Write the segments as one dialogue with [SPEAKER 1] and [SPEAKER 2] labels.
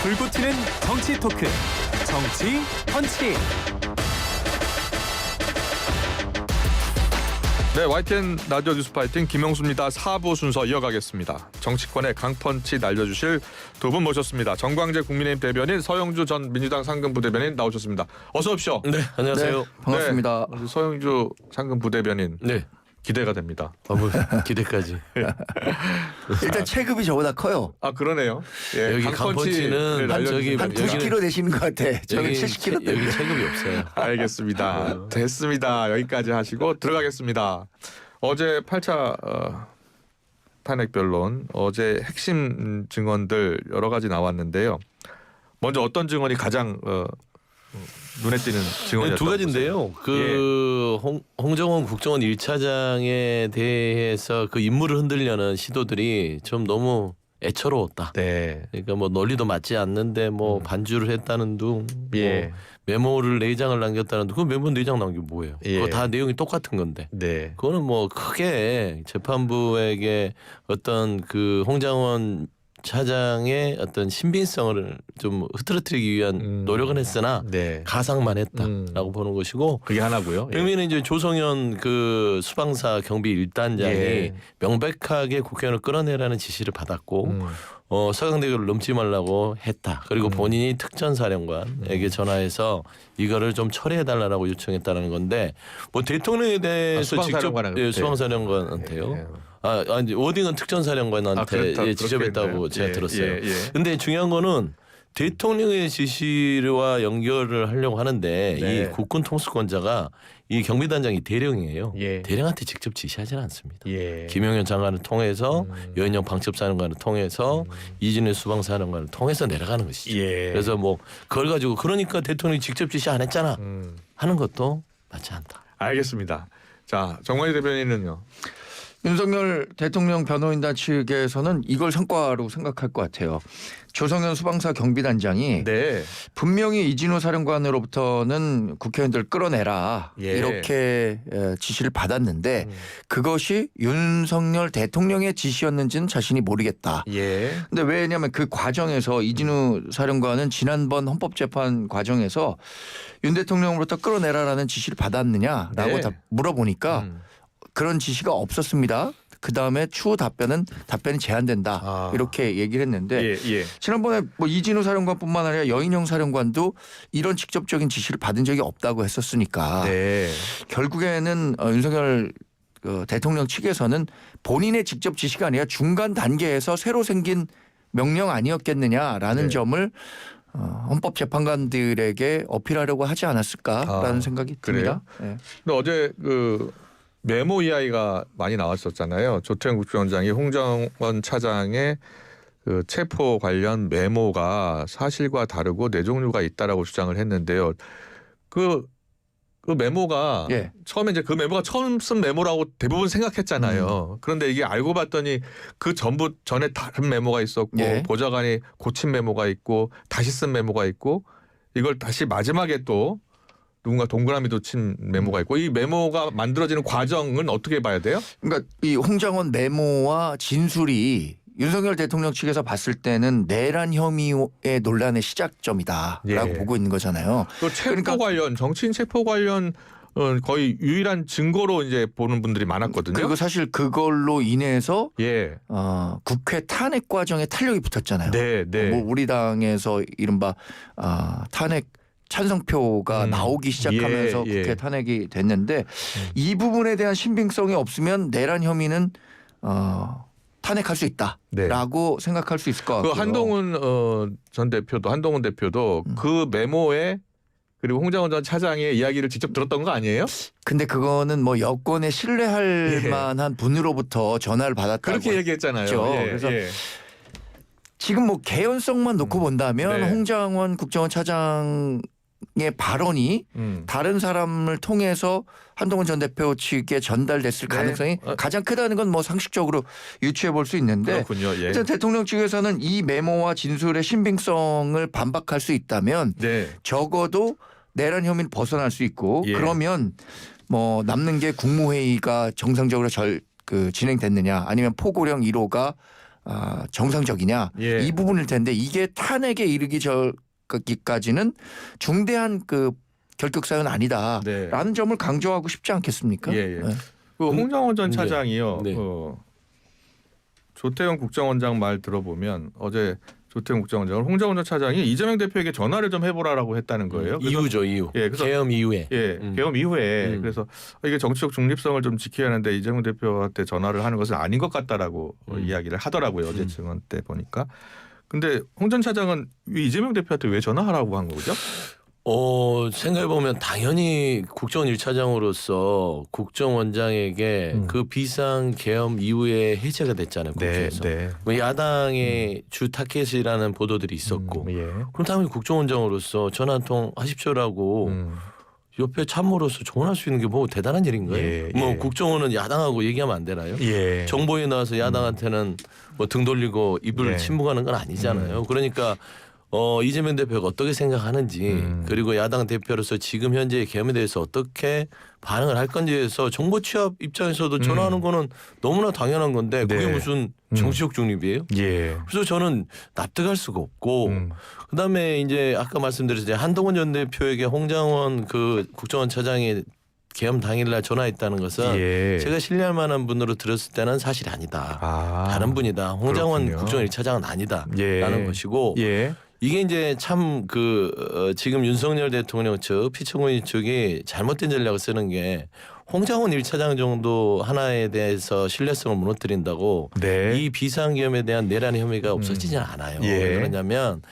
[SPEAKER 1] 불고 튀는 정치 토크, 정치 펀치.
[SPEAKER 2] 네, YTN 라디오 뉴스 파이팅 김영수입니다. 4부 순서 이어가겠습니다. 정치권의 강펀치 날려주실 두 분 모셨습니다. 정광재 국민의힘 대변인, 서영주 전 민주당 상근 부대변인 나오셨습니다. 어서 오십시오.
[SPEAKER 3] 네, 안녕하세요.
[SPEAKER 4] 네, 반갑습니다.
[SPEAKER 2] 네, 서영주 상근 부대변인
[SPEAKER 3] 네,
[SPEAKER 2] 기대가 됩니다.
[SPEAKER 3] 뭐 기대까지.
[SPEAKER 4] 일단 체급이 저보다 커요.
[SPEAKER 2] 아, 그러네요. 예,
[SPEAKER 3] 여기 강펀치는 저기
[SPEAKER 4] 한 90kg 되시는 것 같아. 저는
[SPEAKER 3] 여기
[SPEAKER 4] 70kg.
[SPEAKER 3] 여기 체급이 없어요.
[SPEAKER 2] 알겠습니다. 됐습니다. 여기까지 하시고 들어가겠습니다. 어제 8차 탄핵 변론, 어제 핵심 증언들 여러 가지 나왔는데요. 먼저 어떤 증언이 가장 눈에 띄는 증언이었다고
[SPEAKER 3] 두 가지인데요. 그 홍정원 국정원 1차장에 대해서 그 임무를 흔들려는 시도들이 좀 너무 애처로웠다.
[SPEAKER 2] 네.
[SPEAKER 3] 그러니까 뭐 논리도 맞지 않는데 뭐 반주를 했다는 둥,
[SPEAKER 2] 예.
[SPEAKER 3] 뭐 메모를 4장을 남겼다는 둥. 그 메모 4장 남긴 뭐예요?
[SPEAKER 2] 예.
[SPEAKER 3] 그거 다 내용이 똑같은 건데.
[SPEAKER 2] 네.
[SPEAKER 3] 그거는 뭐 크게 재판부에게 어떤 그 홍장원 차장의 어떤 신빙성을 좀 흐트러뜨리기 위한 노력은 했으나
[SPEAKER 2] 네.
[SPEAKER 3] 가상만 했다라고 보는 것이고,
[SPEAKER 2] 그게 하나고요. 예.
[SPEAKER 3] 의미는 이제 조성현 그 수방사 경비 1단장이
[SPEAKER 2] 예.
[SPEAKER 3] 명백하게 국회의원을 끌어내라는 지시를 받았고 서강대교를 넘지 말라고 했다. 그리고 본인이 특전사령관에게 전화해서 이거를 좀 처리해달라고 요청했다는 건데, 뭐 대통령에 대해서 직접 수방사령관한테요.
[SPEAKER 2] 예.
[SPEAKER 3] 아니 워딩은 특전사령관한테
[SPEAKER 2] 그렇다,
[SPEAKER 3] 지적했다고
[SPEAKER 2] 그렇게
[SPEAKER 3] 제가
[SPEAKER 2] 했나요?
[SPEAKER 3] 들었어요.
[SPEAKER 2] 예, 예.
[SPEAKER 3] 근데 중요한 거는 대통령의 지시와 연결을 하려고 하는데
[SPEAKER 2] 네.
[SPEAKER 3] 이 국군 통수권자가 이 경비단장이 대령이에요.
[SPEAKER 2] 예.
[SPEAKER 3] 대령한테 직접 지시하지는 않습니다.
[SPEAKER 2] 예.
[SPEAKER 3] 김용현 장관을 통해서 여인영 방첩사령관을 통해서 이진우 수방사령관을 통해서 내려가는 것이죠.
[SPEAKER 2] 예.
[SPEAKER 3] 그래서 뭐 그걸 가지고 그러니까 대통령이 직접 지시 안 했잖아 하는 것도 맞지 않다.
[SPEAKER 2] 알겠습니다. 자, 정관희 대변인은요.
[SPEAKER 4] 윤석열 대통령 변호인단 측에서는 이걸 성과로 생각할 것 같아요. 조성현 수방사 경비단장이
[SPEAKER 2] 네.
[SPEAKER 4] 분명히 이진우 사령관으로부터는 국회의원들 끌어내라
[SPEAKER 2] 예.
[SPEAKER 4] 이렇게 지시를 받았는데 그것이 윤석열 대통령의 지시였는지는 자신이 모르겠다.
[SPEAKER 2] 예.
[SPEAKER 4] 근데 왜냐하면 그 과정에서 이진우 사령관은 지난번 헌법재판 과정에서 윤 대통령으로부터 끌어내라라는 지시를 받았느냐라고
[SPEAKER 2] 네.
[SPEAKER 4] 다 물어보니까 그런 지시가 없었습니다. 그 다음에 추후 답변이 제한된다 이렇게 얘기를 했는데
[SPEAKER 2] 예. 예.
[SPEAKER 4] 지난번에 뭐 이진우 사령관뿐만 아니라 여인영 사령관도 이런 직접적인 지시를 받은 적이 없다고 했었으니까
[SPEAKER 2] 네.
[SPEAKER 4] 결국에는 윤석열 대통령 측에서는 본인의 직접 지시가 아니라 중간 단계에서 새로 생긴 명령 아니었겠느냐라는
[SPEAKER 2] 네.
[SPEAKER 4] 점을 헌법재판관들에게 어필하려고 하지 않았을까라는 생각이 듭니다. 네.
[SPEAKER 2] 근데 어제 그 메모 이야기가 많이 나왔었잖아요. 조태현 국정원장이 홍정원 차장의 그 체포 관련 메모가 사실과 다르고 뇌종류가 있다라고 주장을 했는데요. 그 메모가
[SPEAKER 4] 예.
[SPEAKER 2] 처음에 이제 그 메모가 처음 쓴 메모라고 대부분 생각했잖아요. 그런데 이게 알고 봤더니 그 전부 전에 다른 메모가 있었고
[SPEAKER 4] 예.
[SPEAKER 2] 보좌관이 고친 메모가 있고 다시 쓴 메모가 있고 이걸 다시 마지막에 또 누군가 동그라미도 친 메모가 있고 이 메모가 만들어지는 과정은 어떻게 봐야 돼요?
[SPEAKER 4] 그러니까 이 홍장원 메모와 진술이 윤석열 대통령 측에서 봤을 때는 내란 혐의의 논란의 시작점이다라고
[SPEAKER 2] 예.
[SPEAKER 4] 보고 있는 거잖아요.
[SPEAKER 2] 또 체포
[SPEAKER 4] 그러니까
[SPEAKER 2] 관련 정치인 체포 관련 거의 유일한 증거로 이제 보는 분들이 많았거든요.
[SPEAKER 4] 그리고 사실 그걸로 인해서
[SPEAKER 2] 예,
[SPEAKER 4] 국회 탄핵 과정에 탄력이 붙었잖아요.
[SPEAKER 2] 네, 네.
[SPEAKER 4] 뭐 우리 당에서 이른바 탄핵 찬성표가 나오기 시작하면서
[SPEAKER 2] 예, 예.
[SPEAKER 4] 국회 탄핵이 됐는데 이 부분에 대한 신빙성이 없으면 내란 혐의는 탄핵할 수 있다라고 생각할 수 있을 것
[SPEAKER 2] 그
[SPEAKER 4] 같고요.
[SPEAKER 2] 한동훈 대표도 그 메모에 그리고 홍장원 전 차장의 이야기를 직접 들었던 거 아니에요?
[SPEAKER 4] 근데 그거는 뭐 여권에 신뢰할
[SPEAKER 2] 예.
[SPEAKER 4] 만한 분으로부터 전화를 받았다고
[SPEAKER 2] 그렇게 얘기했잖아요.
[SPEAKER 4] 했죠.
[SPEAKER 2] 예,
[SPEAKER 4] 그래서
[SPEAKER 2] 예.
[SPEAKER 4] 지금 뭐 개연성만 놓고 본다면
[SPEAKER 2] 네.
[SPEAKER 4] 홍장원 국정원 차장의 발언이 다른 사람을 통해서 한동훈 전 대표 측에 전달됐을
[SPEAKER 2] 네.
[SPEAKER 4] 가능성이 가장 크다는 건 뭐 상식적으로 유추해 볼 수 있는데
[SPEAKER 2] 그렇군요. 예.
[SPEAKER 4] 일단 대통령 측에서는 이 메모와 진술의 신빙성을 반박할 수 있다면
[SPEAKER 2] 네.
[SPEAKER 4] 적어도 내란 혐의는 벗어날 수 있고
[SPEAKER 2] 예.
[SPEAKER 4] 그러면 뭐 남는 게 국무회의가 정상적으로 진행됐느냐 아니면 포고령 1호가 정상적이냐
[SPEAKER 2] 예.
[SPEAKER 4] 이 부분일 텐데 이게 탄핵에 이르기 전까지는 중대한 그 결격 사유는 아니다라는
[SPEAKER 2] 네.
[SPEAKER 4] 점을 강조하고 싶지 않겠습니까?
[SPEAKER 2] 예, 예.
[SPEAKER 4] 네.
[SPEAKER 2] 그 홍정원 전
[SPEAKER 3] 네.
[SPEAKER 2] 차장이요.
[SPEAKER 3] 네.
[SPEAKER 2] 조태용 국정원장 말 들어보면 어제 조태용 국정원장을 홍정원 전 차장이 이재명 대표에게 전화를 좀 해보라라고 했다는 거예요. 그래서
[SPEAKER 3] 이후죠, 이후.
[SPEAKER 2] 예, 그래서
[SPEAKER 3] 계엄 이후에.
[SPEAKER 2] 예, 계엄 이후에 그래서 이게 정치적 중립성을 좀 지켜야 하는데 이재명 대표한테 전화를 하는 것은 아닌 것 같다라고 이야기를 하더라고요. 어제 증언 때 보니까. 근데 홍 전 차장은 이재명 대표한테 왜 전화하라고 한 거죠?
[SPEAKER 3] 생각해보면 당연히 국정원 1차장으로서 국정원장에게 그 비상 계엄 이후에 해제가 됐잖아요. 국회에서. 뭐 야당의 주 타켓이라는 보도들이 있었고
[SPEAKER 2] 예.
[SPEAKER 3] 그럼 당연히 국정원장으로서 전화 한 통 하십시오라고 옆에 참모로서 조언할 수 있는 게 뭐 대단한 일인 거예요.
[SPEAKER 2] 예,
[SPEAKER 3] 뭐
[SPEAKER 2] 예.
[SPEAKER 3] 국정원은 야당하고 얘기하면 안 되나요?
[SPEAKER 2] 예.
[SPEAKER 3] 정보에 나와서 야당한테는 뭐 등 돌리고 입을
[SPEAKER 2] 예.
[SPEAKER 3] 침묵하는 건 아니잖아요. 그러니까 이재명 대표가 어떻게 생각하는지 그리고 야당 대표로서 지금 현재 계엄에 대해서 어떻게 반응을 할 건지에서 정보 취합 입장에서도 전화하는 거는 너무나 당연한 건데 그게
[SPEAKER 2] 네.
[SPEAKER 3] 무슨 정치적 중립이에요?
[SPEAKER 2] 예.
[SPEAKER 3] 그래서 저는 납득할 수가 없고 그다음에 이제 아까 말씀드렸듯이 한동훈 전 대표에게 홍장원 그 국정원 차장이 계엄 당일날 전화했다는 것은
[SPEAKER 2] 예.
[SPEAKER 3] 제가 신뢰할 만한 분으로 들었을 때는 사실이 아니다. 다른 분이다. 홍장원
[SPEAKER 2] 그렇군요.
[SPEAKER 3] 국정원 1차장은 아니다라는
[SPEAKER 2] 예.
[SPEAKER 3] 것이고
[SPEAKER 2] 예.
[SPEAKER 3] 이게 이제 참 지금 윤석열 대통령 측 피청구인 측이 잘못된 전략을 쓰는 게 홍장원 1차장 정도 하나에 대해서 신뢰성을 무너뜨린다고
[SPEAKER 2] 네.
[SPEAKER 3] 이 비상계엄에 대한 내란 혐의가 없어지지 않아요.
[SPEAKER 2] 예.
[SPEAKER 3] 왜 그러냐면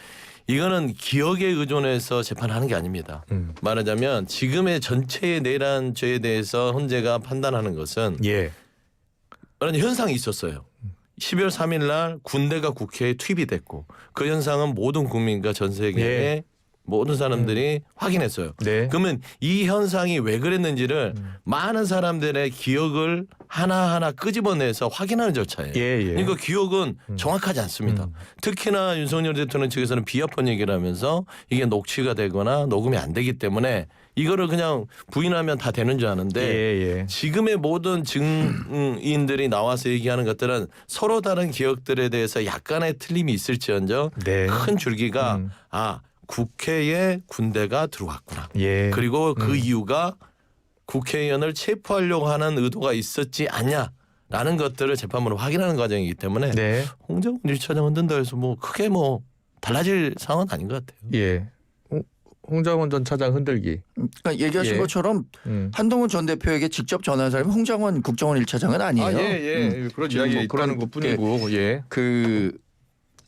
[SPEAKER 3] 이거는 기억에 의존해서 재판하는 게 아닙니다. 말하자면 지금의 전체의 내란죄에 대해서 헌재가 판단하는 것은
[SPEAKER 2] 예.
[SPEAKER 3] 그런 현상이 있었어요. 12월 3일 날 군대가 국회에 투입이 됐고 그 현상은 모든 국민과 전 세계의
[SPEAKER 2] 예.
[SPEAKER 3] 모든 사람들이 확인했어요.
[SPEAKER 2] 네.
[SPEAKER 3] 그러면 이 현상이 왜 그랬는지를 많은 사람들의 기억을 하나하나 끄집어내서 확인하는 절차예요.
[SPEAKER 2] 예, 예.
[SPEAKER 3] 그러니까 기억은 정확하지 않습니다. 특히나 윤석열 대통령 측에서는 비합헌 얘기를 하면서 이게 녹취가 되거나 녹음이 안 되기 때문에 이거를 그냥 부인하면 다 되는 줄 아는데
[SPEAKER 2] 예, 예.
[SPEAKER 3] 지금의 모든 증인들이 나와서 얘기하는 것들은 서로 다른 기억들에 대해서 약간의 틀림이 있을지언정
[SPEAKER 2] 네.
[SPEAKER 3] 큰 줄기가 국회에 군대가 들어왔구나.
[SPEAKER 2] 예.
[SPEAKER 3] 그리고 그 이유가 국회의원을 체포하려고 하는 의도가 있었지 않냐라는 것들을 재판부로 확인하는 과정이기 때문에
[SPEAKER 2] 네.
[SPEAKER 3] 홍정훈 1차장 흔든다 해서 뭐 크게 뭐 달라질 상황은 아닌 것 같아요.
[SPEAKER 2] 예. 홍정원 전 차장 흔들기.
[SPEAKER 4] 그러니까 얘기하신
[SPEAKER 2] 예.
[SPEAKER 4] 것처럼 한동훈 전 대표에게 직접 전화한 사람이 홍장원 국정원 1차장은 아니에요.
[SPEAKER 2] 그런
[SPEAKER 4] 지금
[SPEAKER 2] 이야기
[SPEAKER 4] 뭐
[SPEAKER 2] 있다는
[SPEAKER 4] 그런
[SPEAKER 2] 것뿐이고. 예.
[SPEAKER 4] 그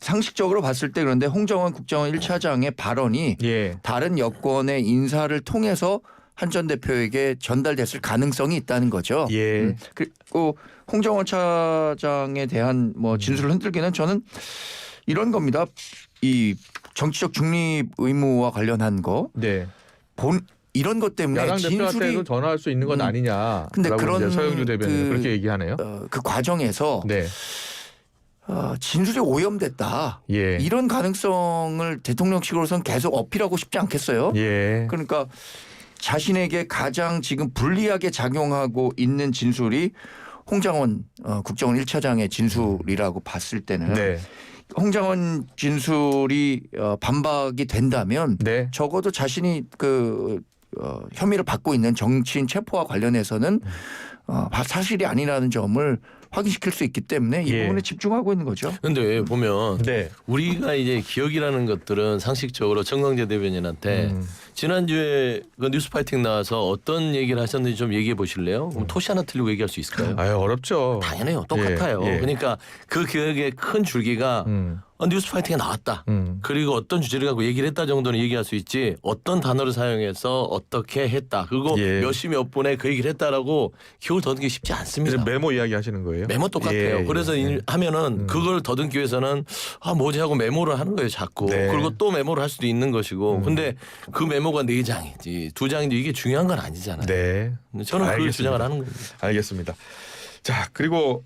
[SPEAKER 4] 상식적으로 봤을 때 그런데 홍정원 국정원 1차장의 발언이
[SPEAKER 2] 예.
[SPEAKER 4] 다른 여권의 인사를 통해서 한 전 대표에게 전달됐을 가능성이 있다는 거죠.
[SPEAKER 2] 예.
[SPEAKER 4] 그리고 홍정원 차장에 대한 뭐 진술을 흔들기는 저는 이런 겁니다. 이 정치적 중립 의무와 관련한 거,
[SPEAKER 2] 네.
[SPEAKER 4] 이런 것 때문에
[SPEAKER 2] 야당
[SPEAKER 4] 진술이
[SPEAKER 2] 대표한테도 전화할 수 있는 건 아니냐.
[SPEAKER 4] 근데 그런
[SPEAKER 2] 서영주 대변인 그렇게 얘기하네요.
[SPEAKER 4] 그 과정에서
[SPEAKER 2] 네.
[SPEAKER 4] 진술이 오염됐다.
[SPEAKER 2] 예.
[SPEAKER 4] 이런 가능성을 대통령측으로서는 계속 어필하고 싶지 않겠어요.
[SPEAKER 2] 예.
[SPEAKER 4] 그러니까 자신에게 가장 지금 불리하게 작용하고 있는 진술이 홍장원 국정원 1차장의 진술이라고 봤을 때는
[SPEAKER 2] 네.
[SPEAKER 4] 홍장원 진술이 반박이 된다면
[SPEAKER 2] 네.
[SPEAKER 4] 적어도 자신이 그 혐의를 받고 있는 정치인 체포와 관련해서는 사실이 아니라는 점을 확인시킬 수 있기 때문에 이
[SPEAKER 2] 예.
[SPEAKER 4] 부분에 집중하고 있는 거죠.
[SPEAKER 3] 근데 보면
[SPEAKER 2] 네.
[SPEAKER 3] 우리가 이제 기억이라는 것들은 상식적으로 정광재 대변인한테 지난주에 그 뉴스파이팅 나와서 어떤 얘기를 하셨는지 좀 얘기해 보실래요? 그럼 토시 하나 틀리고 얘기할 수 있을까요?
[SPEAKER 2] 아유 어렵죠.
[SPEAKER 3] 당연해요. 똑같아요.
[SPEAKER 2] 예.
[SPEAKER 3] 그러니까 그 기억의 큰 줄기가 뉴스파이팅에 나왔다. 그리고 어떤 주제를 갖고 얘기를 했다 정도는 얘기할 수 있지 어떤 단어를 사용해서 어떻게 했다. 그리고
[SPEAKER 2] 예.
[SPEAKER 3] 몇 시 몇 분에 그 얘기를 했다라고 기억을 더듬기 쉽지 않습니다.
[SPEAKER 2] 그래서 메모 이야기 하시는 거예요?
[SPEAKER 3] 메모 똑같아요.
[SPEAKER 2] 예,
[SPEAKER 3] 그래서
[SPEAKER 2] 예.
[SPEAKER 3] 하면은 그걸 더듬기 위해서는 뭐지 하고 메모를 하는 거예요, 자꾸.
[SPEAKER 2] 네.
[SPEAKER 3] 그리고 또 메모를 할 수도 있는 것이고. 근데 그 메모가 4장이지 2장인지 이게 중요한 건 아니잖아요.
[SPEAKER 2] 네.
[SPEAKER 3] 저는 그
[SPEAKER 2] 알겠습니다.
[SPEAKER 3] 주장을 하는 겁니다.
[SPEAKER 2] 알겠습니다. 자 그리고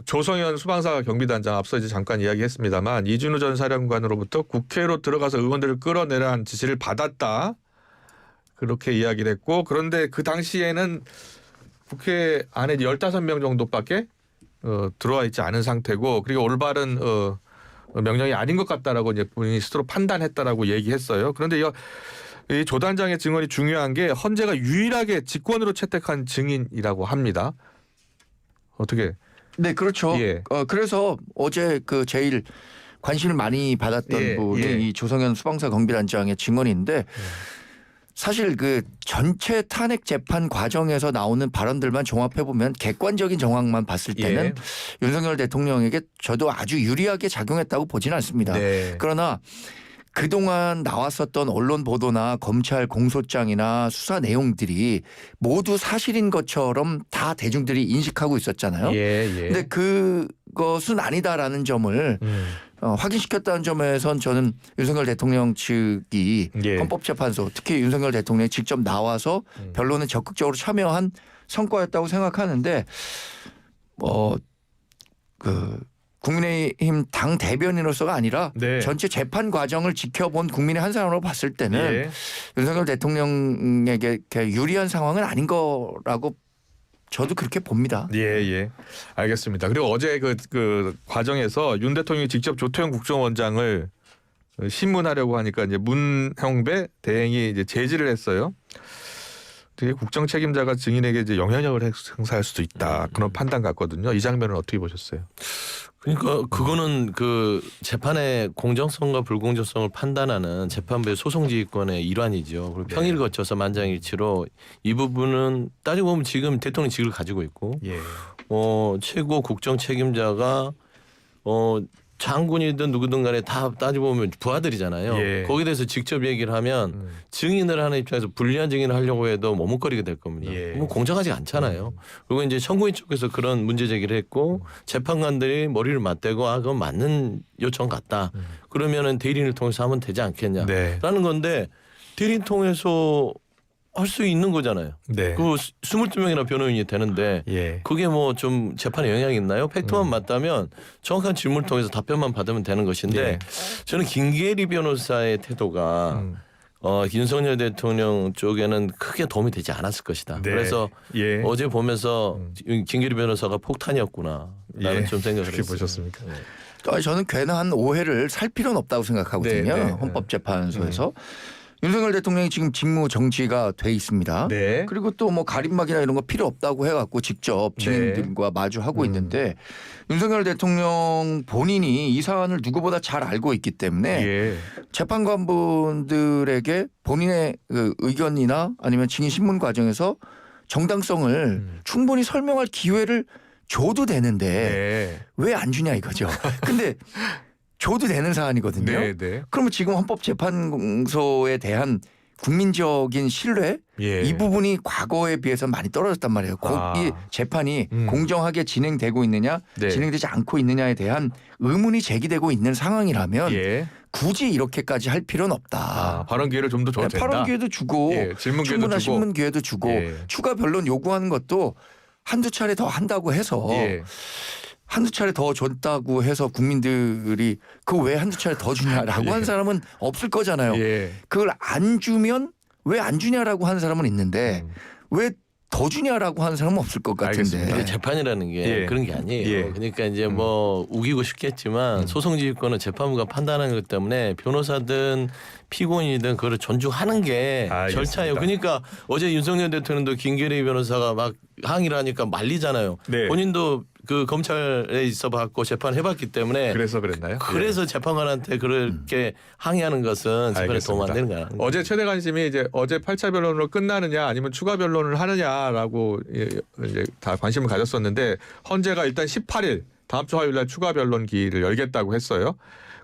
[SPEAKER 2] 조성현 수방사 경비단장 앞서 이제 잠깐 이야기했습니다만 이준우 전 사령관으로부터 국회로 들어가서 의원들을 끌어내라는 지시를 받았다. 그렇게 이야기를 했고 그런데 그 당시에는 국회 안에 15명 정도밖에 들어와 있지 않은 상태고 그리고 올바른 명령이 아닌 것 같다라고 이제 본인이 스스로 판단했다라고 얘기했어요. 그런데 이 조 단장의 증언이 중요한 게 헌재가 유일하게 직권으로 채택한 증인이라고 합니다. 어떻게?
[SPEAKER 4] 네, 그렇죠.
[SPEAKER 2] 예.
[SPEAKER 4] 그래서 어제 그 제일 관심을 많이 받았던
[SPEAKER 2] 예,
[SPEAKER 4] 분이
[SPEAKER 2] 예.
[SPEAKER 4] 이 조성현 수방사 경비단장의 증언인데 사실 그 전체 탄핵 재판 과정에서 나오는 발언들만 종합해 보면 객관적인 정황만 봤을 때는
[SPEAKER 2] 예.
[SPEAKER 4] 윤석열 대통령에게 저도 아주 유리하게 작용했다고 보지는 않습니다.
[SPEAKER 2] 네.
[SPEAKER 4] 그러나 그동안 나왔었던 언론 보도나 검찰 공소장이나 수사 내용들이 모두 사실인 것처럼 다 대중들이 인식하고 있었잖아요.
[SPEAKER 2] 예, 예.
[SPEAKER 4] 근데 그것은 아니다라는 점을 확인시켰다는 점에선 저는 윤석열 대통령 측이
[SPEAKER 2] 예.
[SPEAKER 4] 헌법재판소 특히 윤석열 대통령이 직접 나와서 변론에 적극적으로 참여한 성과였다고 생각하는데 국민의힘 당 대변인으로서가 아니라
[SPEAKER 2] 네.
[SPEAKER 4] 전체 재판 과정을 지켜본 국민의 한 사람으로 봤을 때는
[SPEAKER 2] 예.
[SPEAKER 4] 윤석열 대통령에게 유리한 상황은 아닌 거라고 저도 그렇게 봅니다.
[SPEAKER 2] 예, 예. 알겠습니다. 그리고 어제 그 과정에서 윤 대통령이 직접 조태용 국정원장을 신문하려고 하니까 이제 문형배 대행이 이제 제지를 했어요. 되게 국정 책임자가 증인에게 이제 영향력을 행사할 수도 있다. 그런 판단 같거든요. 이 장면은 어떻게 보셨어요?
[SPEAKER 3] 그러니까 그거는 그 재판의 공정성과 불공정성을 판단하는 재판부의 소송지휘권의 일환이죠. 그리고 평일 거쳐서 만장일치로 이 부분은 따지고 보면 지금 대통령직을 가지고 있고
[SPEAKER 2] 예.
[SPEAKER 3] 최고 국정 책임자가 장군이든 누구든 간에 다 따지고 보면 부하들이잖아요.
[SPEAKER 2] 예.
[SPEAKER 3] 거기에 대해서 직접 얘기를 하면 증인을 하는 입장에서 불리한 증인을 하려고 해도 머뭇거리게 될 겁니다.
[SPEAKER 2] 예.
[SPEAKER 3] 뭐 공정하지 않잖아요. 그리고 이제 청구인 쪽에서 그런 문제 제기를 했고 재판관들이 머리를 맞대고 그건 맞는 요청 같다. 그러면은 대리인을 통해서 하면 되지 않겠냐라는
[SPEAKER 2] 네.
[SPEAKER 3] 건데 대리인 통해서 할 수 있는 거잖아요.
[SPEAKER 2] 네.
[SPEAKER 3] 그 22명이나 변호인이 되는데
[SPEAKER 2] 예.
[SPEAKER 3] 그게 뭐 좀 재판에 영향이 있나요? 팩트만 맞다면 정확한 질문을 통해서 답변만 받으면 되는 것인데
[SPEAKER 2] 예.
[SPEAKER 3] 저는 김계리 변호사의 태도가 윤석열 대통령 쪽에는 크게 도움이 되지 않았을 것이다.
[SPEAKER 2] 네.
[SPEAKER 3] 그래서
[SPEAKER 2] 예.
[SPEAKER 3] 어제 보면서 김계리 변호사가 폭탄이었구나 라는
[SPEAKER 2] 예.
[SPEAKER 3] 좀 생각을
[SPEAKER 2] 그렇게
[SPEAKER 3] 했어요.
[SPEAKER 2] 보셨습니까?
[SPEAKER 4] 저는 괜한 오해를 살 필요는 없다고 생각하거든요.
[SPEAKER 2] 네, 네.
[SPEAKER 4] 헌법재판소에서. 윤석열 대통령이 지금 직무 정지가 돼 있습니다.
[SPEAKER 2] 네.
[SPEAKER 4] 그리고 또 뭐 가림막이나 이런 거 필요 없다고 해갖고 직접 증인들과 마주하고 있는데 윤석열 대통령 본인이 이 사안을 누구보다 잘 알고 있기 때문에
[SPEAKER 2] 예.
[SPEAKER 4] 재판관분들에게 본인의 그 의견이나 아니면 증인 신문 과정에서 정당성을 충분히 설명할 기회를 줘도 되는데
[SPEAKER 2] 네.
[SPEAKER 4] 왜 안 주냐 이거죠. 근데 줘도 되는 사안이거든요.
[SPEAKER 2] 네, 네.
[SPEAKER 4] 그러면 지금 헌법재판소에 대한 국민적인 신뢰
[SPEAKER 2] 예.
[SPEAKER 4] 이 부분이 과거에 비해서 많이 떨어졌단 말이에요. 이 재판이 공정하게 진행되고 있느냐
[SPEAKER 2] 네.
[SPEAKER 4] 진행되지 않고 있느냐에 대한 의문이 제기되고 있는 상황이라면
[SPEAKER 2] 예.
[SPEAKER 4] 굳이 이렇게까지 할 필요는 없다.
[SPEAKER 2] 발언 기회를 좀 더 줘도 된다.
[SPEAKER 4] 발언 기회도 주고
[SPEAKER 2] 예, 질문 기회도
[SPEAKER 4] 충분한
[SPEAKER 2] 주고.
[SPEAKER 4] 신문 기회도 주고
[SPEAKER 2] 예.
[SPEAKER 4] 추가 변론 요구하는 것도 한두 차례 더 한다고 해서
[SPEAKER 2] 예.
[SPEAKER 4] 한두 차례 더 줬다고 해서 국민들이 그거 왜 한두 차례 더 주냐라고 한 사람은 없을 거잖아요.
[SPEAKER 2] 예.
[SPEAKER 4] 그걸 안 주면 왜 안 주냐라고 하는 사람은 있는데 왜 더 주냐라고 하는 사람은 없을 것 같은데.
[SPEAKER 3] 근데 재판이라는 게
[SPEAKER 2] 예.
[SPEAKER 3] 그런 게 아니에요.
[SPEAKER 2] 예.
[SPEAKER 3] 그러니까 이제 뭐 우기고 싶겠지만 소송지휘권은 재판부가 판단하는 것 때문에 변호사든 피고인이든 그걸 존중하는 게
[SPEAKER 2] 알겠습니다.
[SPEAKER 3] 절차예요. 그러니까 어제 윤석열 대통령도 김계리 변호사가 막 항의를 하니까 말리잖아요.
[SPEAKER 2] 네.
[SPEAKER 3] 본인도 그 검찰에 있어봤고 재판해봤기 때문에
[SPEAKER 2] 그래서 그랬나요?
[SPEAKER 3] 그래서 재판관한테 그렇게 항의하는 것은 재판에 도움 안 되는 거야.
[SPEAKER 2] 어제 최대 관심이 이제 어제 8차 변론으로 끝나느냐 아니면 추가 변론을 하느냐라고 이제 다 관심을 가졌었는데 헌재가 일단 18일 다음 주 화요일 날 추가 변론 기일을 열겠다고 했어요.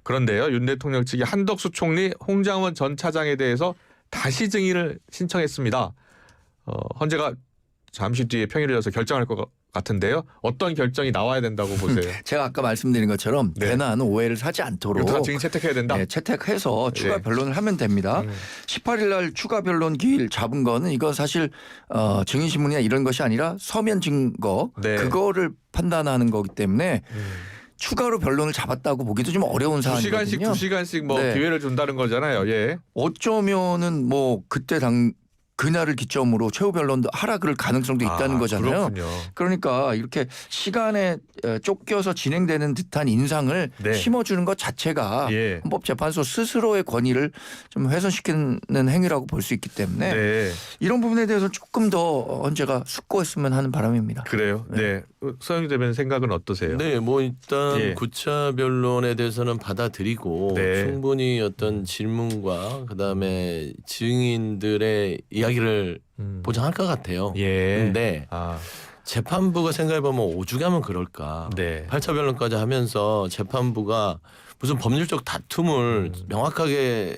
[SPEAKER 2] 그런데요. 윤 대통령 측이 한덕수 총리, 홍장원 전 차장에 대해서 다시 증인을 신청했습니다. 헌재가 잠시 뒤에 평일에 져서 결정할 것 같은데요. 어떤 결정이 나와야 된다고 보세요?
[SPEAKER 4] 제가 아까 말씀드린 것처럼
[SPEAKER 2] 네.
[SPEAKER 4] 괜한 오해를 사지 않도록
[SPEAKER 2] 다 증인 채택해야 된다.
[SPEAKER 4] 네, 채택해서 추가
[SPEAKER 2] 네.
[SPEAKER 4] 변론을 하면 됩니다. 18일 날 추가 변론 기일 잡은 거는 이건 사실 증인 신문이나 이런 것이 아니라 서면 증거
[SPEAKER 2] 네.
[SPEAKER 4] 그거를 판단하는 거기 때문에 추가로 변론을 잡았다고 보기도 좀 어려운
[SPEAKER 2] 2시간씩
[SPEAKER 4] 사안이거든요.
[SPEAKER 2] 2시간씩 뭐
[SPEAKER 4] 네.
[SPEAKER 2] 기회를 준다는 거잖아요. 예.
[SPEAKER 4] 어쩌면은 뭐 그때 그날을 기점으로 최후 변론도 하락을 가능성도 있다는 거잖아요.
[SPEAKER 2] 그렇군요.
[SPEAKER 4] 그러니까 이렇게 시간에 쫓겨서 진행되는 듯한 인상을
[SPEAKER 2] 네.
[SPEAKER 4] 심어주는 것 자체가
[SPEAKER 2] 예.
[SPEAKER 4] 헌법재판소 스스로의 권위를 좀 훼손시키는 행위라고 볼 수 있기 때문에
[SPEAKER 2] 네.
[SPEAKER 4] 이런 부분에 대해서 조금 더 헌재가 숙고했으면 하는 바람입니다.
[SPEAKER 2] 그래요. 네. 서영주 대변인 생각은 어떠세요?
[SPEAKER 3] 네, 뭐 일단
[SPEAKER 2] 예.
[SPEAKER 3] 9차 변론에 대해서는 받아들이고
[SPEAKER 2] 네.
[SPEAKER 3] 충분히 어떤 질문과 그다음에 증인들의 이야기를 보장할 것 같아요.
[SPEAKER 2] 예.
[SPEAKER 3] 근데
[SPEAKER 2] 아,
[SPEAKER 3] 재판부가 생각해보면 오죽 하면 그럴까.
[SPEAKER 2] 네.
[SPEAKER 3] 8차 변론까지 하면서 재판부가 무슨 법률적 다툼을 명확하게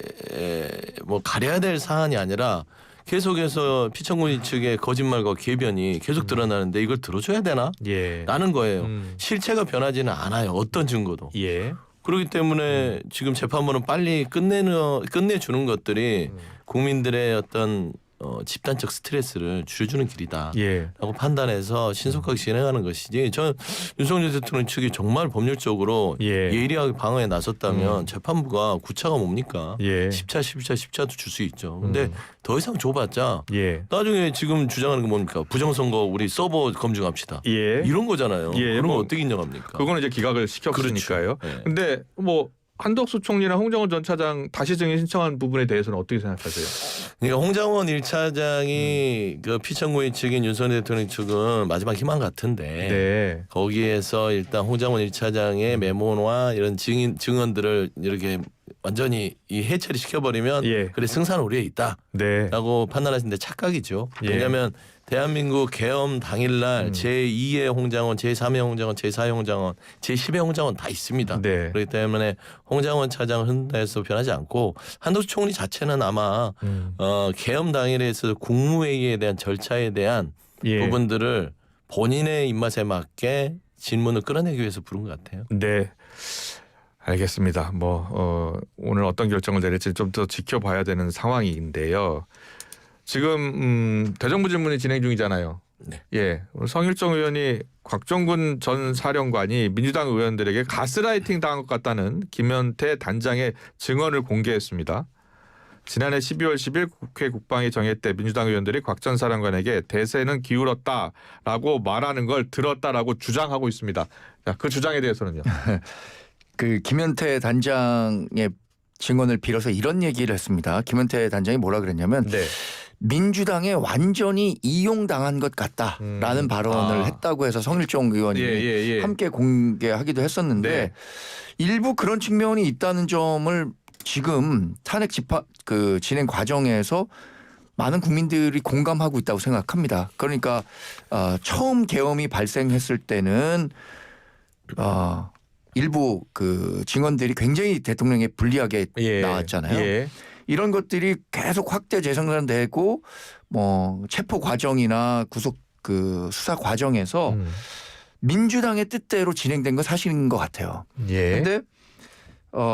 [SPEAKER 3] 뭐 가려야 될 사안이 아니라 계속해서 피청구인 측의 거짓말과 궤변이 계속 드러나는데 이걸 들어줘야 되나?
[SPEAKER 2] 예.
[SPEAKER 3] 라는 거예요. 실체가 변하지는 않아요. 어떤 증거도.
[SPEAKER 2] 예.
[SPEAKER 3] 그렇기 때문에 지금 재판부는 빨리 끝내주는 것들이 국민들의 어떤 집단적 스트레스를 줄여주는 길이다.
[SPEAKER 2] 예.
[SPEAKER 3] 라고 판단해서 신속하게 진행하는 것이지. 저는 윤석열 대통령 측이 정말 법률적으로
[SPEAKER 2] 예.
[SPEAKER 3] 예리하게 방어에 나섰다면 재판부가 9차가 뭡니까?
[SPEAKER 2] 예.
[SPEAKER 3] 10차, 11차, 10차도 줄 수 있죠. 근데 더 이상 줘봤자
[SPEAKER 2] 예.
[SPEAKER 3] 나중에 지금 주장하는 건 뭡니까? 부정선거 우리 서버 검증합시다.
[SPEAKER 2] 예.
[SPEAKER 3] 이런 거잖아요.
[SPEAKER 2] 예,
[SPEAKER 3] 그런
[SPEAKER 2] 뭐
[SPEAKER 3] 거 어떻게 인정합니까?
[SPEAKER 2] 그거는 이제 기각을 시켰으니까요.
[SPEAKER 3] 그렇죠. 네.
[SPEAKER 2] 근데 뭐 한덕수 총리나 홍정원 전 차장 다시 증인 신청한 부분에 대해서는 어떻게 생각하세요?
[SPEAKER 3] 그러니까 홍장원 1차장이 그 피청구인 측인 윤석열 대통령 측은 마지막 희망 같은데
[SPEAKER 2] 네.
[SPEAKER 3] 거기에서 일단 홍장원 1차장의 메모나 이런 증언들을 이렇게 완전히 이 해체를 시켜버리면
[SPEAKER 2] 예.
[SPEAKER 3] 그래 승산 우리에 있다라고
[SPEAKER 2] 네.
[SPEAKER 3] 판단하시는데 착각이죠.
[SPEAKER 2] 예.
[SPEAKER 3] 왜냐하면 대한민국 개엄 당일날 제2의 홍장원, 제3의 홍장원, 제4의 홍장원, 제10의 홍장원 다 있습니다.
[SPEAKER 2] 네.
[SPEAKER 3] 그렇기 때문에 홍장원 차장을 흔들어서 변하지 않고 한덕수 총리 자체는 아마 개엄 당일에 있어서 국무회의에 대한 절차에 대한
[SPEAKER 2] 예.
[SPEAKER 3] 부분들을 본인의 입맛에 맞게 질문을 끌어내기 위해서 부른 것 같아요.
[SPEAKER 2] 네. 알겠습니다. 오늘 어떤 결정을 내릴지 좀 더 지켜봐야 되는 상황인데요. 지금 대정부 질문이 진행 중이잖아요.
[SPEAKER 3] 네.
[SPEAKER 2] 예, 오늘 성일정 의원이 곽정근 전 사령관이 민주당 의원들에게 가스라이팅 당한 것 같다는 김현태 단장의 증언을 공개했습니다. 지난해 12월 10일 국회 국방위 정회 때 민주당 의원들이 곽 전 사령관에게 대세는 기울었다라고 말하는 걸 들었다라고 주장하고 있습니다. 자, 그 주장에 대해서는요.
[SPEAKER 4] 그 김현태 단장의 증언을 빌어서 이런 얘기를 했습니다. 김현태 단장이 뭐라 그랬냐면
[SPEAKER 2] 네.
[SPEAKER 4] 민주당에 완전히 이용당한 것 같다라는 발언을 했다고 해서 성일종 의원이 함께 공개하기도 했었는데
[SPEAKER 2] 네.
[SPEAKER 4] 일부 그런 측면이 있다는 점을 지금 탄핵 진행 과정에서 많은 국민들이 공감하고 있다고 생각합니다. 그러니까 처음 계엄이 발생했을 때는 일부 그 증언들이 굉장히 대통령에 불리하게 나왔잖아요.
[SPEAKER 2] 예.
[SPEAKER 4] 이런 것들이 계속 확대 재생산되고 뭐 체포 과정이나 구속 그 수사 과정에서 민주당의 뜻대로 진행된 건 사실인 것 같아요.
[SPEAKER 2] 예.
[SPEAKER 4] 그런데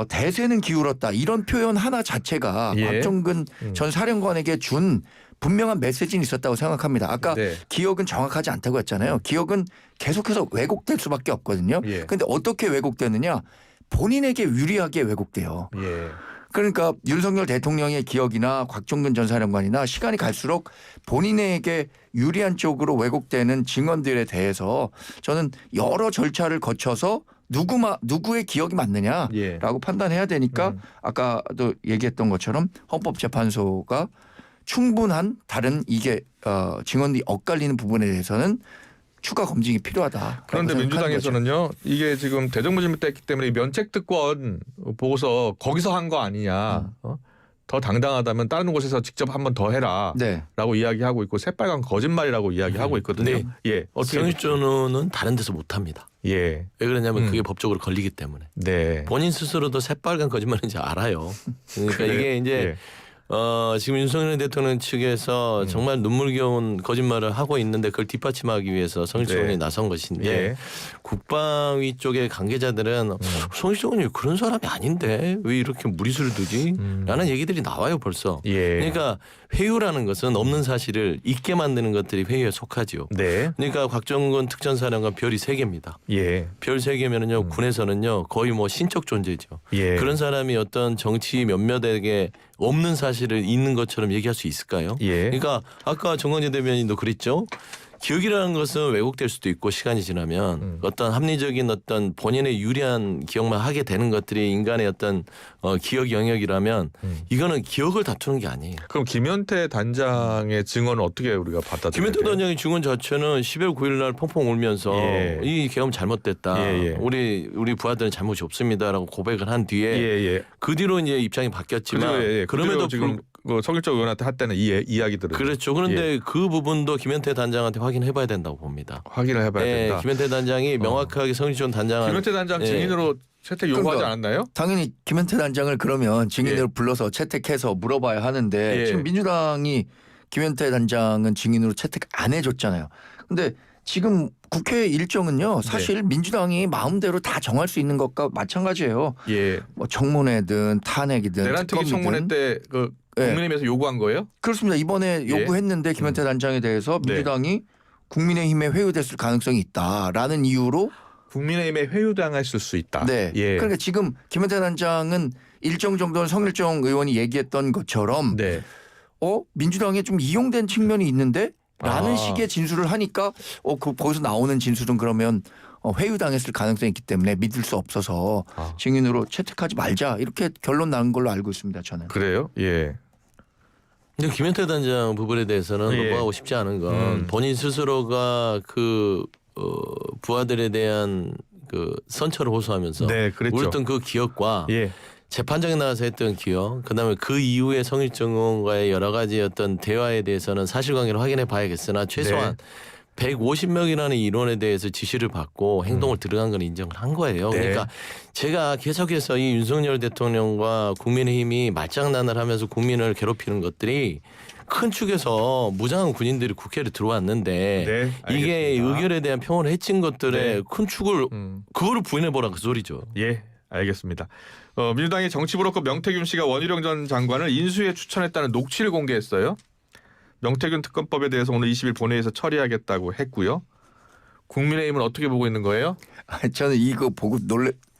[SPEAKER 4] 대세는 기울었다 이런 표현 하나 자체가
[SPEAKER 2] 예.
[SPEAKER 4] 곽정근 전 사령관에게 준 분명한 메시지는 있었다고 생각합니다. 아까
[SPEAKER 2] 네.
[SPEAKER 4] 기억은 정확하지 않다고 했잖아요. 기억은 계속해서 왜곡될 수밖에 없거든요. 그런데 어떻게 왜곡되느냐? 본인에게 유리하게 왜곡돼요.
[SPEAKER 2] 예.
[SPEAKER 4] 그러니까 윤석열 대통령의 기억이나 곽종근 전 사령관이나 시간이 갈수록 본인에게 유리한 쪽으로 왜곡되는 증언들에 대해서 저는 여러 절차를 거쳐서 누구의 기억이 맞느냐라고
[SPEAKER 2] 예.
[SPEAKER 4] 판단해야 되니까 아까도 얘기했던 것처럼 헌법재판소가 충분한 다른 이게 증언이 엇갈리는 부분에 대해서는 추가 검증이 필요하다.
[SPEAKER 2] 그런데 민주당에서는요, 이게 지금 대정부 질문 때 했기 때문에 면책특권 보고서 거기서 한 거 아니냐. 더 당당하다면 다른 곳에서 직접 한 번 더 해라라고
[SPEAKER 4] 네.
[SPEAKER 2] 이야기하고 있고 새빨간 거짓말이라고 이야기하고 있거든요.
[SPEAKER 3] 네.
[SPEAKER 2] 예, 어떻게
[SPEAKER 3] 성일조는 다른 데서 못합니다.
[SPEAKER 2] 예,
[SPEAKER 3] 왜 그러냐면 그게 법적으로 걸리기 때문에
[SPEAKER 2] 네,
[SPEAKER 3] 본인 스스로도 새빨간 거짓말인지 알아요. 그러니까
[SPEAKER 2] 그래요?
[SPEAKER 3] 이게 이제
[SPEAKER 2] 예.
[SPEAKER 3] 지금 윤석열 대통령 측에서 정말 눈물겨운 거짓말을 하고 있는데 그걸 뒷받침하기 위해서 성일종 의원이
[SPEAKER 2] 네.
[SPEAKER 3] 나선 것인데
[SPEAKER 2] 예.
[SPEAKER 3] 국방위 쪽의 관계자들은 성일종 의원이 그런 사람이 아닌데 왜 이렇게 무리수를 두지? 라는 얘기들이 나와요 벌써.
[SPEAKER 2] 예.
[SPEAKER 3] 그러니까 회유라는 것은 없는 사실을 있게 만드는 것들이 회유에 속하지요.
[SPEAKER 2] 네,
[SPEAKER 3] 그러니까 곽정근 특전사령관 별이 3개입니다.
[SPEAKER 2] 예,
[SPEAKER 3] 별 3개면은요 군에서는요 거의 뭐 신적 존재죠.
[SPEAKER 2] 예.
[SPEAKER 3] 그런 사람이 어떤 정치 몇몇에게 없는 사실을 있는 것처럼 얘기할 수 있을까요?
[SPEAKER 2] 예.
[SPEAKER 3] 그러니까 아까 정광재 대변인도 그랬죠. 기억이라는 것은 왜곡될 수도 있고 시간이 지나면 어떤 합리적인 어떤 본인의 유리한 기억만 하게 되는 것들이 인간의 어떤 기억 영역이라면 이거는 기억을 다투는 게 아니에요.
[SPEAKER 2] 그럼 김현태 단장의 증언은 어떻게 우리가 받아들여야 돼요?
[SPEAKER 3] 김현태 단장의 증언 자체는 12월 9일 날 펑펑 울면서
[SPEAKER 2] 예.
[SPEAKER 3] 이 계엄 잘못됐다.
[SPEAKER 2] 예.
[SPEAKER 3] 우리 부하들은 잘못이 없습니다라고 고백을 한 뒤에
[SPEAKER 2] 예.
[SPEAKER 3] 그 뒤로 이제 입장이 바뀌었지만
[SPEAKER 2] 그럼에도 지금 성일정 의원한테 했다는 이야기들은
[SPEAKER 3] 그렇죠. 그런데 그 부분도 김현태 단장한테 확인해봐야 된다고 봅니다.
[SPEAKER 2] 확인을 해봐야 된다.
[SPEAKER 3] 김현태 단장이 명확하게 성일정 단장한
[SPEAKER 2] 김현태 단장 증인으로 채택 요구하지
[SPEAKER 4] 그러니까
[SPEAKER 2] 않았나요?
[SPEAKER 4] 당연히 김현태 단장을 그러면 증인으로 불러서 채택해서 물어봐야 하는데
[SPEAKER 2] 예.
[SPEAKER 4] 지금 민주당이 김현태 단장은 증인으로 채택 안 해줬잖아요. 근데 지금 국회 일정은요 사실 민주당이 마음대로 다 정할 수 있는 것과 마찬가지예요.
[SPEAKER 2] 예.
[SPEAKER 4] 뭐 청문회든 탄핵이든
[SPEAKER 2] 내란특위
[SPEAKER 4] 특검이든.
[SPEAKER 2] 청문회 때 그
[SPEAKER 4] 예.
[SPEAKER 2] 국민의힘에서 요구한 거예요?
[SPEAKER 4] 그렇습니다. 이번에 요구했는데 김현태 단장에 대해서 민주당이 국민의힘에 회유됐을 가능성이 있다라는 이유로
[SPEAKER 2] 국민의힘에 회유당했을 수 있다.
[SPEAKER 4] 네.
[SPEAKER 2] 예.
[SPEAKER 4] 그러니까 지금 김현태 단장은 일정 정도는 성일정 의원이 얘기했던 것처럼
[SPEAKER 2] 네.
[SPEAKER 4] 민주당에 좀 이용된 측면이 있는데 라는
[SPEAKER 2] 아.
[SPEAKER 4] 식의 진술을 하니까 거기서 나오는 진술은 그러면 회유당했을 가능성이 있기 때문에 믿을 수 없어서 증인으로 채택하지 말자 이렇게 결론 나는 걸로 알고 있습니다. 저는.
[SPEAKER 2] 그래요? 예.
[SPEAKER 3] 근데 김현태 단장 부분에 대해서는
[SPEAKER 2] 예.
[SPEAKER 3] 넘어가고 싶지 않은 건 본인 스스로가 그 부하들에 대한 그 선처를 호소하면서
[SPEAKER 2] 네, 그랬죠.
[SPEAKER 3] 울었던 그 기억과
[SPEAKER 2] 예.
[SPEAKER 3] 재판장에 나와서 했던 기억, 그다음에 그 이후에 성일정 의원과의 여러 가지 어떤 대화에 대해서는 사실관계를 확인해 봐야겠으나 최소한 150명이라는 인원에 대해서 지시를 받고 행동을 들어간 건 인정을 한 거예요.
[SPEAKER 2] 네.
[SPEAKER 3] 그러니까 제가 계속해서 이 윤석열 대통령과 국민의힘이 말장난을 하면서 국민을 괴롭히는 것들이 큰 축에서 무장한 군인들이 국회를 들어왔는데
[SPEAKER 2] 네,
[SPEAKER 3] 이게
[SPEAKER 2] 알겠습니다.
[SPEAKER 3] 의결에 대한 평온을 해친 것들의
[SPEAKER 2] 네.
[SPEAKER 3] 큰 축을 그거를 부인해보라 그 소리죠.
[SPEAKER 2] 예. 알겠습니다. 민주당이 정치브로커 명태균 씨가 원희룡 전 장관을 인수위에 추천했다는 녹취를 공개했어요. 명태균 특검법에 대해서 오늘 20일 본회의에서 처리하겠다고 했고요. 국민의힘은 어떻게 보고 있는 거예요?
[SPEAKER 4] 저는 이거 보고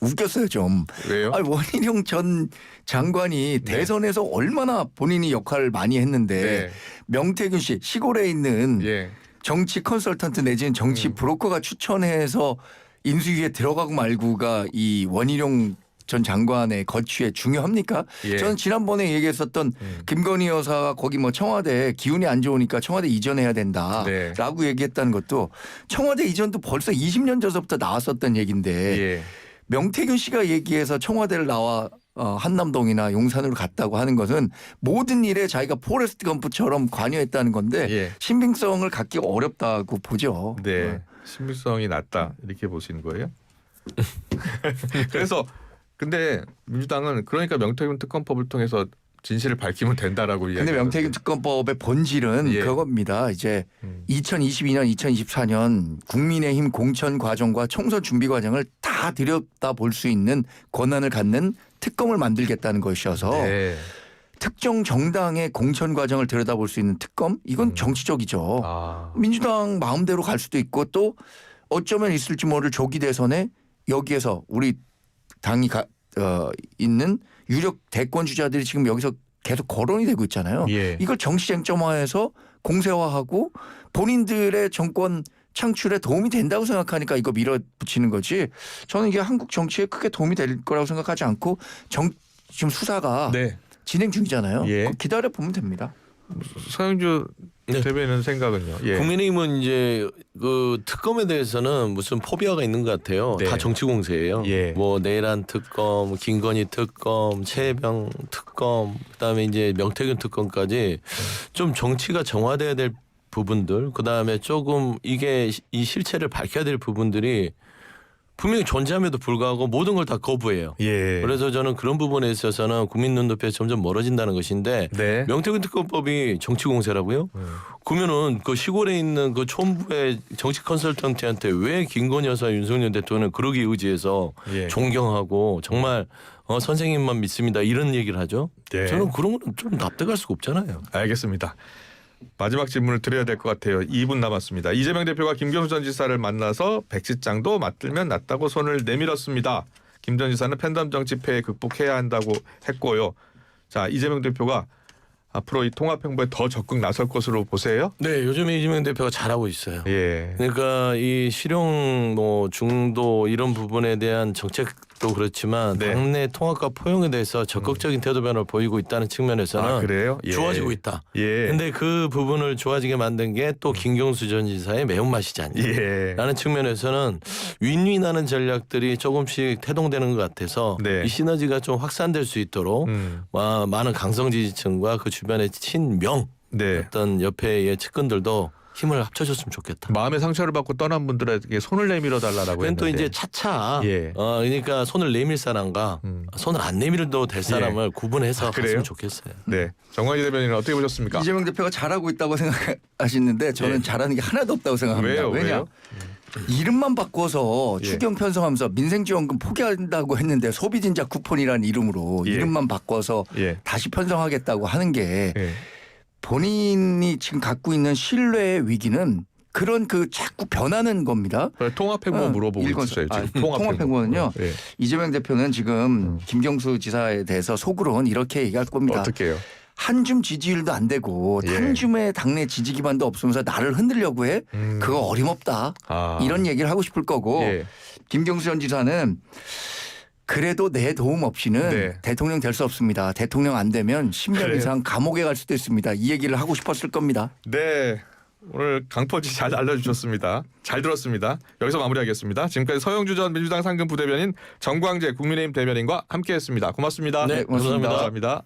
[SPEAKER 4] 웃겼어요 좀.
[SPEAKER 2] 왜요?
[SPEAKER 4] 원희룡 전 장관이 대선에서 얼마나 본인이 역할을 많이 했는데
[SPEAKER 2] 네.
[SPEAKER 4] 명태균 씨 시골에 있는
[SPEAKER 2] 예.
[SPEAKER 4] 정치 컨설턴트 내지는 정치 브로커가 추천해서 인수위에 들어가고 말고가 이 원희룡 전 장관의 거취에 중요합니까?
[SPEAKER 2] 예.
[SPEAKER 4] 저는 지난번에 얘기했었던 김건희 여사가 거기 뭐 청와대 기운이 안 좋으니까 청와대 이전해야 된다라고
[SPEAKER 2] 네.
[SPEAKER 4] 얘기했다는 것도 청와대 이전도 벌써 20년 전서부터 나왔었던 얘기인데
[SPEAKER 2] 예.
[SPEAKER 4] 명태균 씨가 얘기해서 청와대를 나와 한남동이나 용산으로 갔다고 하는 것은 모든 일에 자기가 포레스트 검프처럼 관여했다는 건데
[SPEAKER 2] 예.
[SPEAKER 4] 신빙성을 갖기 어렵다고 보죠.
[SPEAKER 2] 네. 신빙성이 낮다 이렇게 보시는 거예요? 그래서 근데 민주당은 그러니까 명태균 특검법을 통해서 진실을 밝히면 된다라고
[SPEAKER 4] 근데
[SPEAKER 2] 이야기하는데.
[SPEAKER 4] 명태균 특검법의 본질은
[SPEAKER 2] 예.
[SPEAKER 4] 그겁니다. 이제 2022년, 2024년 국민의힘 공천 과정과 총선 준비 과정을 다 들여다 볼 수 있는 권한을 갖는 특검을 만들겠다는 것이어서
[SPEAKER 2] 네.
[SPEAKER 4] 특정 정당의 공천 과정을 들여다볼 수 있는 특검 이건 정치적이죠.
[SPEAKER 2] 아.
[SPEAKER 4] 민주당 마음대로 갈 수도 있고 또 어쩌면 있을지 모를 조기 대선에 여기에서 우리 당이 있는 유력 대권 주자들이 지금 여기서 계속 거론이 되고 있잖아요.
[SPEAKER 2] 예.
[SPEAKER 4] 이걸 정치쟁점화해서 공세화하고 본인들의 정권 창출에 도움이 된다고 생각하니까 이거 밀어붙이는 거지. 저는 이게 한국 정치에 크게 도움이 될 거라고 생각하지 않고 지금 수사가
[SPEAKER 2] 네.
[SPEAKER 4] 진행 중이잖아요.
[SPEAKER 2] 예.
[SPEAKER 4] 기다려 보면 됩니다.
[SPEAKER 2] 서영주
[SPEAKER 3] 네.
[SPEAKER 2] 대변인 생각은요? 예.
[SPEAKER 3] 국민의힘은 이제 그 특검에 대해서는 무슨 포비아가 있는 것 같아요.
[SPEAKER 2] 네.
[SPEAKER 3] 다 정치 공세예요.
[SPEAKER 2] 예.
[SPEAKER 3] 뭐 내란 특검, 김건희 특검, 최혜병 특검, 그다음에 이제 명태균 특검까지 좀 정치가 정화돼야 될 부분들, 그다음에 조금 이게 이 실체를 밝혀야 될 부분들이 분명히 존재함에도 불구하고 모든 걸 다 거부해요.
[SPEAKER 2] 예.
[SPEAKER 3] 그래서 저는 그런 부분에 있어서는 국민 눈높이에서 점점 멀어진다는 것인데
[SPEAKER 2] 네.
[SPEAKER 3] 명태균 특검법이 정치 공세라고요? 그러면은 그 시골에 있는 그 촌부의 정치 컨설턴트한테 왜 김건희 여사 윤석열 대통령은 그러기 의지해서
[SPEAKER 2] 예.
[SPEAKER 3] 존경하고 정말 선생님만 믿습니다 이런 얘기를 하죠?
[SPEAKER 2] 네.
[SPEAKER 3] 저는 그런 거는 좀 납득할 수가 없잖아요.
[SPEAKER 2] 알겠습니다. 마지막 질문을 드려야 될 것 같아요. 2분 남았습니다. 이재명 대표가 김경수 전 지사를 만나서 백시장도 맞들면 낫다고 손을 내밀었습니다. 김 전 지사는 팬덤 정치 폐해 극복해야 한다고 했고요. 자, 이재명 대표가 앞으로 이 통합 행보에 더 적극 나설 것으로 보세요?
[SPEAKER 3] 네, 요즘에 이재명 대표가 잘하고 있어요.
[SPEAKER 2] 예.
[SPEAKER 3] 그러니까 이 실용 뭐 중도 이런 부분에 대한 정책도 그렇지만
[SPEAKER 2] 네.
[SPEAKER 3] 당내 통합과 포용에 대해서 적극적인 태도 변화를 보이고 있다는 측면에서는
[SPEAKER 2] 아, 그래요? 예.
[SPEAKER 3] 좋아지고 있다.
[SPEAKER 2] 예.
[SPEAKER 3] 근데 그 부분을 좋아지게 만든 게 또 김경수 전 지사의 매운맛이지 않냐.
[SPEAKER 2] 예.
[SPEAKER 3] 라는 측면에서는 윈윈하는 전략들이 조금씩 태동되는 것 같아서
[SPEAKER 2] 네.
[SPEAKER 3] 이 시너지가 좀 확산될 수 있도록 많은 강성 지지층과 그 주변의 친명
[SPEAKER 2] 네.
[SPEAKER 3] 어떤 옆에의 측근들도 힘을 합쳐줬으면 좋겠다.
[SPEAKER 2] 마음의 상처를 받고 떠난 분들에게 손을 내밀어 달라라고
[SPEAKER 3] 그건
[SPEAKER 2] 했는데.
[SPEAKER 3] 또 이제 차차
[SPEAKER 2] 예.
[SPEAKER 3] 그러니까 손을 내밀 사람과 손을 안 내밀도 될 사람을 구분해서
[SPEAKER 2] 그래요?
[SPEAKER 3] 갔으면 좋겠어요.
[SPEAKER 2] 네. 정관희 대변인은 어떻게 보셨습니까?
[SPEAKER 4] 이재명 대표가 잘하고 있다고 생각하시는데 저는
[SPEAKER 2] 예.
[SPEAKER 4] 잘하는 게 하나도 없다고 생각합니다.
[SPEAKER 2] 왜요?
[SPEAKER 4] 왜냐?
[SPEAKER 2] 왜요?
[SPEAKER 4] 이름만 바꿔서
[SPEAKER 2] 예.
[SPEAKER 4] 추경 편성하면서 민생지원금 포기한다고 했는데 소비진자 쿠폰이라는 이름으로
[SPEAKER 2] 예.
[SPEAKER 4] 이름만 바꿔서
[SPEAKER 2] 예.
[SPEAKER 4] 다시 편성하겠다고 하는 게
[SPEAKER 2] 예.
[SPEAKER 4] 본인이 지금 갖고 있는 신뢰의 위기는 그런 그 자꾸 변하는 겁니다.
[SPEAKER 2] 통합 행보 물어보고 있어요. 지금
[SPEAKER 4] 통합 행보는요.
[SPEAKER 2] 예.
[SPEAKER 4] 이재명 대표는 지금 김경수 지사에 대해서 속으로는 이렇게 얘기할 겁니다.
[SPEAKER 2] 어떻게 해요?
[SPEAKER 4] 한 줌 지지율도 안 되고
[SPEAKER 2] 예.
[SPEAKER 4] 한 줌의 당내 지지 기반도 없으면서 나를 흔들려고 해. 그거 어림없다.
[SPEAKER 2] 아.
[SPEAKER 4] 이런 얘기를 하고 싶을 거고
[SPEAKER 2] 예.
[SPEAKER 4] 김경수 전 지사는 그래도 내 도움 없이는
[SPEAKER 2] 네.
[SPEAKER 4] 대통령 될 수 없습니다. 대통령 안 되면 10년
[SPEAKER 2] 그래요?
[SPEAKER 4] 이상 감옥에 갈 수도 있습니다. 이 얘기를 하고 싶었을 겁니다.
[SPEAKER 2] 네. 오늘 강포지 잘 알려주셨습니다. 잘 들었습니다. 여기서 마무리하겠습니다. 지금까지 서영주 전 민주당 상근 부대변인, 정광재 국민의힘 대변인과 함께했습니다. 고맙습니다.
[SPEAKER 3] 네,
[SPEAKER 4] 고맙습니다.
[SPEAKER 3] 감사합니다.
[SPEAKER 2] 감사합니다.